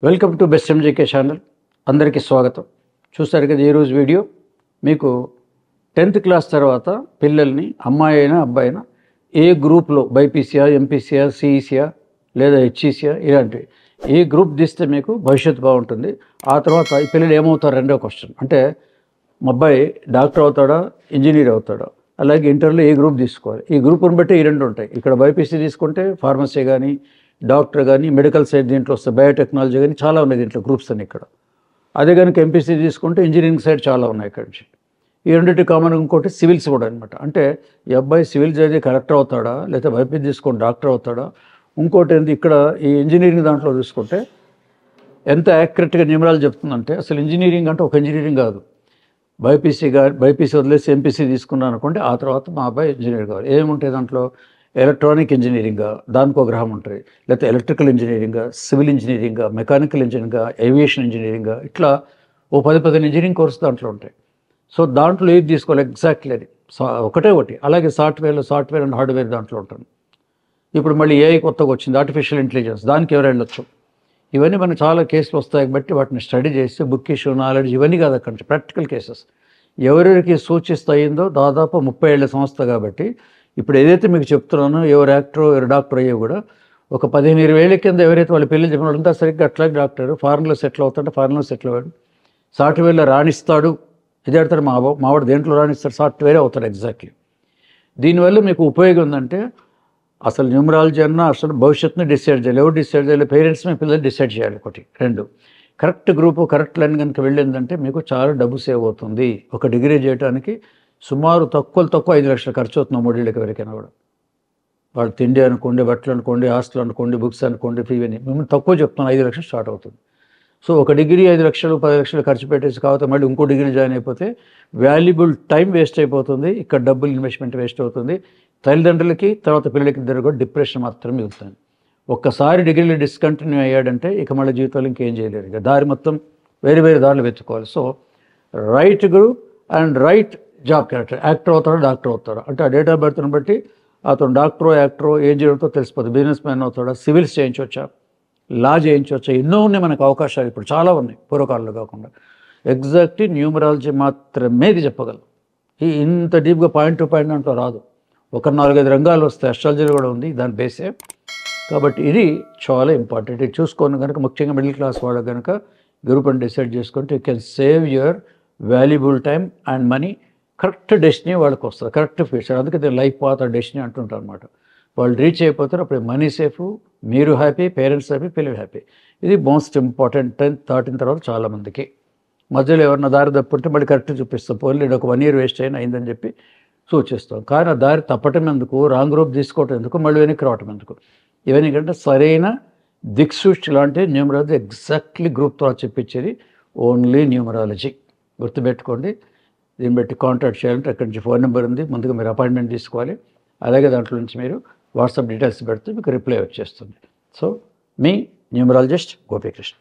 Welcome to best MJK channel. అందరికీ స్వాగతం. చూసారు కదా ఈరోజు వీడియో. మీకు 10th క్లాస్ తర్వాత పిల్లల్ని అమ్మాయి అయినా అబ్బాయి అయినా ఏ గ్రూప్లో బైపీసీఆ, ఎంపీసీఆ, సిఈసీఆ లేదా హెచ్ఈసీఆ ఇలాంటివి ఏ గ్రూప్ తీస్తే మీకు భవిష్యత్తు బాగుంటుంది. ఆ తర్వాత ఈ పిల్లలు ఏమవుతారు రెండో క్వశ్చన్. అంటే మా అబ్బాయి డాక్టర్ అవుతాడా, ఇంజనీర్ అవుతాడా, అలాగే ఇంటర్లో ఏ గ్రూప్ తీసుకోవాలి. ఈ గ్రూప్ని బట్టి ఈ రెండు ఉంటాయి. ఇక్కడ బైపీసీ తీసుకుంటే ఫార్మసీ కానీ, డాక్టర్ కానీ, మెడికల్ సైడ్ దీంట్లో వస్తే బయోటెక్నాలజీ కానీ చాలా ఉన్నాయి దీంట్లో గ్రూప్స్ అని. ఇక్కడ అదే కనుక ఎంపీసీ తీసుకుంటే ఇంజనీరింగ్ సైడ్ చాలా ఉన్నాయి ఇక్కడ నుంచి. ఈ రెండింటి కామన్. ఇంకోటి సివిల్స్ కూడా అనమాట. అంటే ఈ అబ్బాయి సివిల్ చదివి కలెక్టర్ అవుతాడా, లేకపోతే బైపీసీ తీసుకొని డాక్టర్ అవుతాడా. ఇంకోటి ఏంటి, ఇక్కడ ఈ ఇంజనీరింగ్ దాంట్లో చూసుకుంటే ఎంత యాక్యురేట్గా న్యూమరాలజీ చెప్తుందంటే అసలు ఇంజనీరింగ్ అంటే ఒక ఇంజనీరింగ్ కాదు. బైపీసీ వదిలేసి ఎంపీసీ తీసుకున్నాను అనుకోండి, ఆ తర్వాత మా అబ్బాయి ఇంజనీర్ కావాలి. ఏముంటాయి దాంట్లో, ఎలక్ట్రానిక్ ఇంజనీరింగ్గా దానికి ఒక గ్రహం ఉంటుంది, లేకపోతే ఎలక్ట్రికల్ ఇంజనీరింగ్గా, సివిల్ ఇంజనీరింగ్గా, మెకానికల్ ఇంజనీరింగ్గా, ఏవియేషన్ ఇంజనీరింగ్గా, ఇట్లా ఓ 10 ఇంజనీరింగ్ కోర్సు దాంట్లో ఉంటాయి. సో దాంట్లో ఏది తీసుకోవాలి ఎగ్జాక్ట్లీ అది ఒకటి. అలాగే సాఫ్ట్వేర్ అండ్ హార్డ్వేర్ దాంట్లో ఉంటుంది. ఇప్పుడు మళ్ళీ ఏఐ కొత్తగా వచ్చింది, ఆర్టిఫిషియల్ ఇంటెలిజెన్స్, దానికి ఎవరు వెళ్ళొచ్చు. ఇవన్నీ మనకు చాలా కేసులు వస్తాయి బట్టి వాటిని స్టడీ చేసి బుక్ ఇష్యూ నాలెడ్జ్ ఇవన్నీ కాదు, అక్కడి నుంచి ప్రాక్టికల్ కేసెస్ ఎవరికి సూచిస్తాయిందో దాదాపు 30 ఏళ్ల సంస్థ కాబట్టి ఇప్పుడు ఏదైతే మీకు చెప్తున్నానో ఎవరు యాక్టర్ ఎవరు డాక్టర్ అయ్యో కూడా ఒక 15-20 ఏళ్ళ కింద ఎవరైతే వాళ్ళ పిల్లలు చెప్పిన వాళ్ళంతా సరిగ్గా అట్లాగే డాక్టర్, ఫారెన్లో సెటిల్ అవుతాడు, ఫారెన్లో సెటిల్ అవ్వడు, సాఫ్ట్వేర్లో రాణిస్తాడు. ఇది ఆడతాడు మావాడు దేంట్లో రాణిస్తాడు, సాఫ్ట్వేరే అవుతాడు ఎగ్జాక్ట్లీ. దీనివల్ల మీకు ఉపయోగం ఉందంటే అసలు న్యూమరాలజీ అన్నా అసలు భవిష్యత్తుని డిసైడ్ చేయాలి. ఎవరు డిసైడ్ చేయాలి, పేరెంట్స్ మీ పిల్లలు డిసైడ్ చేయాలి. ఒకటి. 2, కరెక్ట్ గ్రూపు కరెక్ట్ లైన్ కనుక వెళ్ళిందంటే మీకు చాలా డబ్బు సేవ్ అవుతుంది. ఒక డిగ్రీ చేయడానికి సుమారు తక్కువ 5 లక్షలు ఖర్చు అవుతుంది 3 ఏళ్ళకి ఎవరికైనా కూడా. వాళ్ళు తిండి అనుకోండి, బట్టలు అనుకోండి, హాస్టల్ అనుకోండి, బుక్స్ అనుకోండి, ఫీ అని మేము తక్కువ చెప్తున్నాం, 5 లక్షలు స్టార్ట్ అవుతుంది. సో ఒక డిగ్రీ 5 లక్షలు 10 లక్షలు ఖర్చు పెట్టేసి కాకపోతే మళ్ళీ ఇంకో డిగ్రీ జాయిన్ అయిపోతే వాల్యుబుల్ టైం వేస్ట్ అయిపోతుంది, ఇక్కడ డబ్బులు ఇన్వెస్ట్మెంట్ వేస్ట్ అవుతుంది. తల్లిదండ్రులకి తర్వాత పిల్లలకి ఇద్దరు కూడా డిప్రెషన్ మాత్రమే మిగులుతుంది. ఒక్కసారి డిగ్రీలో డిస్కంటిన్యూ అయ్యాడంటే ఇక మళ్ళీ జీవితంలో ఇంకేం చేయలేరు. ఇక దారి మొత్తం వేరే దారులు వెతుక్కోవాలి. So right group and right job character. Actor అవుతాడా, డాక్టర్ అవుతాడా అంటే ఆ డేట్ ఆఫ్ బర్త్ని బట్టి అతను డాక్టరో యాక్టరో ఏం చేయడంతో తెలిసిపోతుంది. బిజినెస్ మ్యాన్ అవుతాడా, సివిల్స్ చేయించవచ్చా, లా చేయించవచ్చా, ఎన్నో ఉన్నాయి మనకు అవకాశాలు. ఇప్పుడు చాలా ఉన్నాయి పూర్వకాలంలో కాకుండా. ఎగ్జాక్ట్లీ న్యూమరాలజీ మాత్రమే ఇది చెప్పగలరు. ఇంత డీప్గా పాయింట్ టు పాయింట్ అంటూ రాదు. ఒక 4-5 రంగాలు వస్తాయి, అస్ట్రాలజీ కూడా ఉంది దాని బేసే. కాబట్టి ఇది చాలా ఇంపార్టెంట్. ఇది చూసుకొని కనుక ముఖ్యంగా మిడిల్ క్లాస్ వాళ్ళకి కనుక గ్రూప్ అని డిసైడ్ చేసుకుంటే you can save your valuable time and money. Correct destiny వాళ్ళకి వస్తుంది, కరెక్ట్ ఫ్యూచర్. అందుకే లైఫ్ పాత్ ఆ డెస్టినీ అంటుంటారు అనమాట. వాళ్ళు రీచ్ అయిపోతారు, అప్పుడు మనీ సేఫ్, మీరు హ్యాపీ, పేరెంట్స్ హ్యాపీ, పిల్లలు హ్యాపీ. ఇది మోస్ట్ ఇంపార్టెంట్ దాటిన తర్వాత చాలామందికి. మధ్యలో ఎవరన్నా దారి తప్పుంటే మళ్ళీ కరెక్ట్ చూపిస్తాం. పోనీ ఒక 1 year వేస్ట్ అయిందని చెప్పి సూచిస్తాం. కానీ ఆ దారి తప్పటం ఎందుకు, రాంగ్ గ్రూప్ తీసుకోవటం ఎందుకు, మళ్ళీ వెనక్కి రావటం ఎందుకు. ఇవన్నీ కంటే సరైన దిక్సూచి లాంటి న్యూమరాలజీ ఎగ్జాక్ట్లీ గ్రూప్తో చెప్పించేది ఓన్లీ న్యూమరాలజీ. గుర్తుపెట్టుకోండి. దీన్ని బట్టి కాంటాక్ట్ చేయాలంటే అక్కడి నుంచి ఫోన్ నెంబర్ ఉంది, ముందుగా మీరు అపాయింట్మెంట్ తీసుకోవాలి. అలాగే దాంట్లో నుంచి మీరు వాట్సాప్ డీటెయిల్స్ పెడితే మీకు రిప్లై వచ్చేస్తుంది. సో మీ న్యూమరాలజిస్ట్ గోపీకృష్ణ.